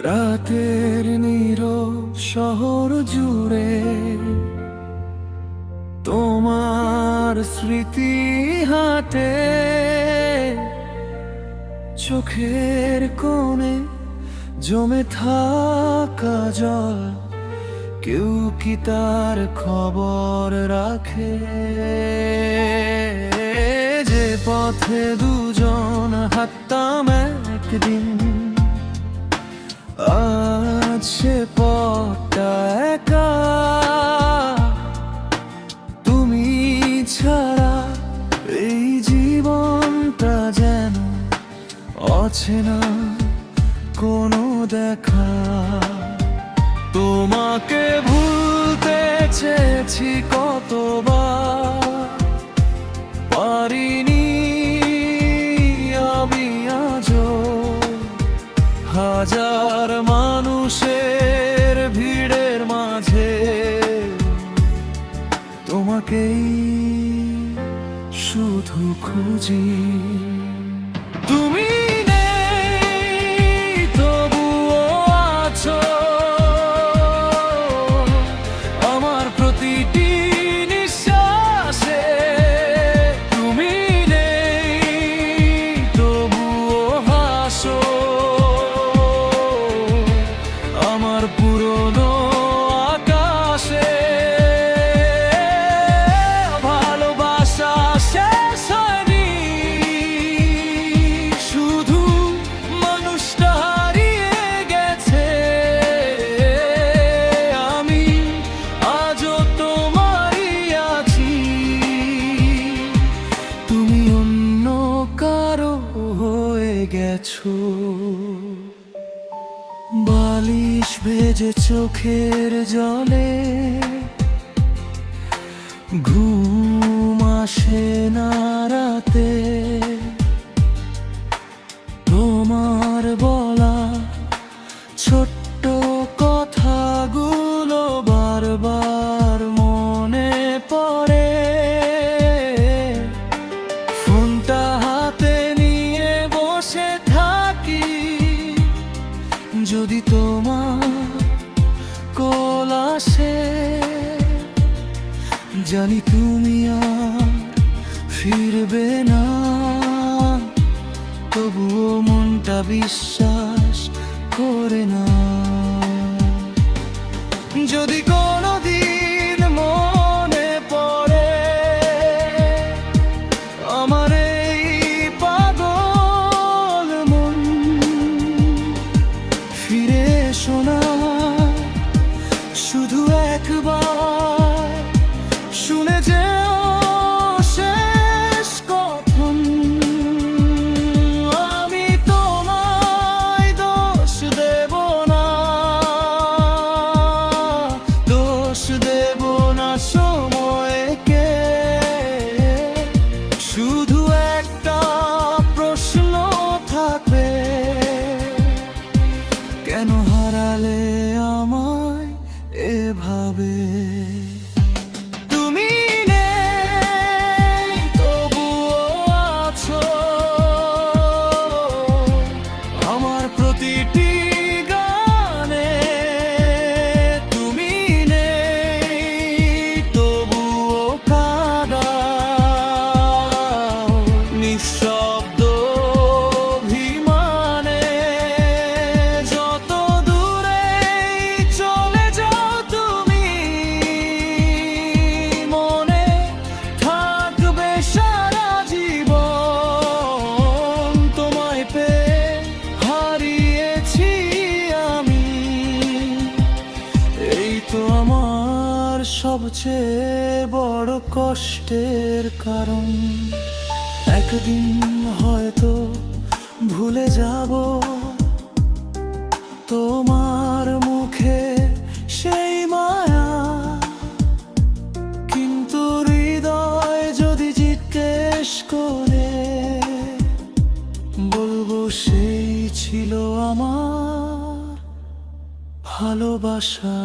রাতের নীরব শহর জুড়ে তোমার স্মৃতি হাতে, চোখের কোণে জমে থাকা জল, কেউ কি তার খবর রাখে? যে পথে দুজন হাঁটতাম একদিন, আজ সে পথটা একা। তুমি ছাড়া এই জীবনটা যেন অচেনা কোনো দেখা। তোমাকে ভুলতে চেয়েছি কতবার, পারিনি আমি আজও। হাজার মানুষের ভিড়ের মাঝে তোমাকেই শুধু খুঁজি। তুমি পুরনো আকাশে ভালোবাসা শেষ হয়নি, শুধু মানুষটা হারিয়ে গেছে। আমি আজও তোমারই আছি, তুমি অন্য কারো হয়ে গেছো। বালিশ ভেজে চোখের জলে ঘুম আসে না রাতে। তোমার বলা ছোট্ট কথাগুলো বারবার মনে পড়ে। ফোনটা হাতে নিয়ে বসে থাকি, যদি তোমার কল আসে। জানি তুমি আর ফিরবে না, তবুও মনটা বিশ্বাস করে না। যদি কোনোদিন মনে পড়ে আমার এই পাগল মন, ফিরে এসো না শুধু একবার, শুনে যেও শেষ কথন। আমি তোমায় দোষ দেব না, দোষ দেব না সময়কে। শুধু একটা প্রশ্ন থাকবে, কেন হারালে আমায় এভাবে? তুমি নেই তবুও আছো আমার প্রতিটি গানে। তুমি নেই তবুও কাঁদাও নিঃশব্দ অভিমানে। যত দূরেই চলে যাও তুমি, মনে থাকবে সারা জীবন। তোমায় পেয়ে হারিয়েছি আমি, এই তো আমার সবচেয়ে বড় কষ্টের কারণ। একদিন হয়তো ভুলে যাব তোমার মুখে সেই মায়া, কিন্তু হৃদয় যদি জিজ্ঞেস করে, বলবো সেই ছিল আমার ভালোবাসা।